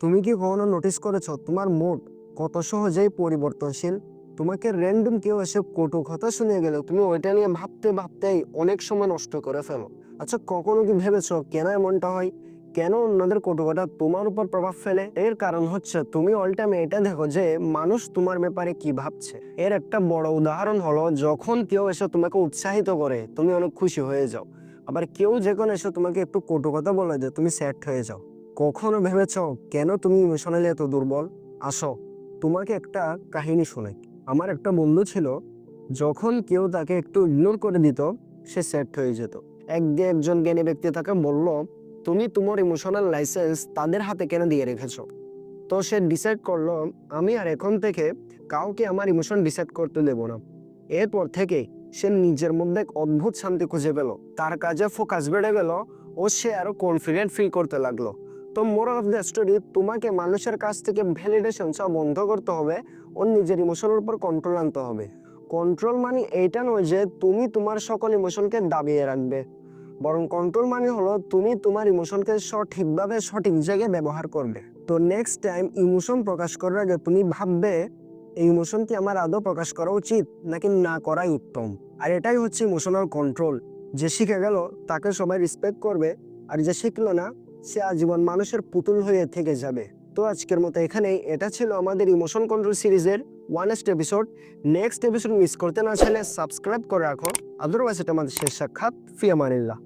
তুমি কি কখনো নোটিস করেছো তোমার মুড কত সহজেই পরিবর্তনশীল? তোমাকে র্যান্ডম কেউ এসে কটু কথা শুনিয়ে গেল, তুমি ওইটা নিয়ে ভাবতে ভাবতেই অনেক সময় নষ্ট করে ফেলো। আচ্ছা, কখনো কি ভেবেছো কেন এমনটা হয়? কেন অন্যদের কটু কথা তোমার উপর প্রভাব ফেলে? এর কারণ হচ্ছে তুমি অল টাইম এটা দেখো যে মানুষ তোমার ব্যাপারে কি ভাবছে। এর একটা বড় উদাহরণ হলো, যখন কেউ এসে তোমাকে উৎসাহিত করে তুমি অনেক খুশি হয়ে যাও, আবার কেউ যখন এসে তোমাকে একটু কটু কথা বলে যে তুমি স্যাড হয়ে যাও। কখনো ভেবেছো কেন তুমি ইমোশনালি এত দুর্বল? আসো, তোমাকে একটা কাহিনী শোনাই। আমার একটা বন্ধু ছিল, যখন কেউ তাকে একটু ইগনোর করে দিত সে সেট হয়ে যেত। একদিন একজন জ্ঞানী ব্যক্তি তাকে বলল, তুমি তোমার ইমোশনাল লাইসেন্স তাদের হাতে কেন দিয়ে রেখেছো? তো সে ডিসাইড করলো, আমি আর এখন থেকে কাউকে আমার ইমোশন ডিসাইড করতে দেব না। এরপর থেকে সে নিজের মধ্যে এক অদ্ভুত শান্তি খুঁজে পেল, তার কাজে ফোকাস বেড়ে গেল, ও সে আরো কনফিডেন্ট ফিল করতে লাগলো। তো মোরাল অফ দ্য স্টোরি, তোমাকে মানুষের কাছ থেকে ভ্যালিডেশন চাওয়া বন্ধ করতে হবে, ও নিজের ইমোশনের উপর কন্ট্রোল আনতে হবে। কন্ট্রোল মানে এইটা নয় যে তুমি তোমার সকল ইমোশনকে দাবিয়ে রাখবে, বরং কন্ট্রোল মানে হলো তুমি তোমার ইমোশনকে সঠিকভাবে সঠিক জায়গায় ব্যবহার করবে। তো নেক্সট টাইম ইমোশন প্রকাশ করার আগে তুমি ভাববে, এই ইমোশন কি আমার আদৌ প্রকাশ করা উচিত নাকি না করাই উত্তম। আর এটাই হচ্ছে ইমোশনাল কন্ট্রোল। যে শিখে গেল তাকে সবাই রেসপেক্ট করবে, আর যে শিখলো না সে আজীবন মানুষের পুতুল হয়ে থেকে যাবে। তো আজকের মতো এখানেই। এটা ছিল আমাদের ইমোশন কন্ট্রোল সিরিজের honest episode. Next episode miss করতে না চাইলে সাবস্ক্রাইব করে রাখো। আদারওয়াইজ এটা আমাদের শেষ সাক্ষাৎ। ফি আমানিল্লাহ।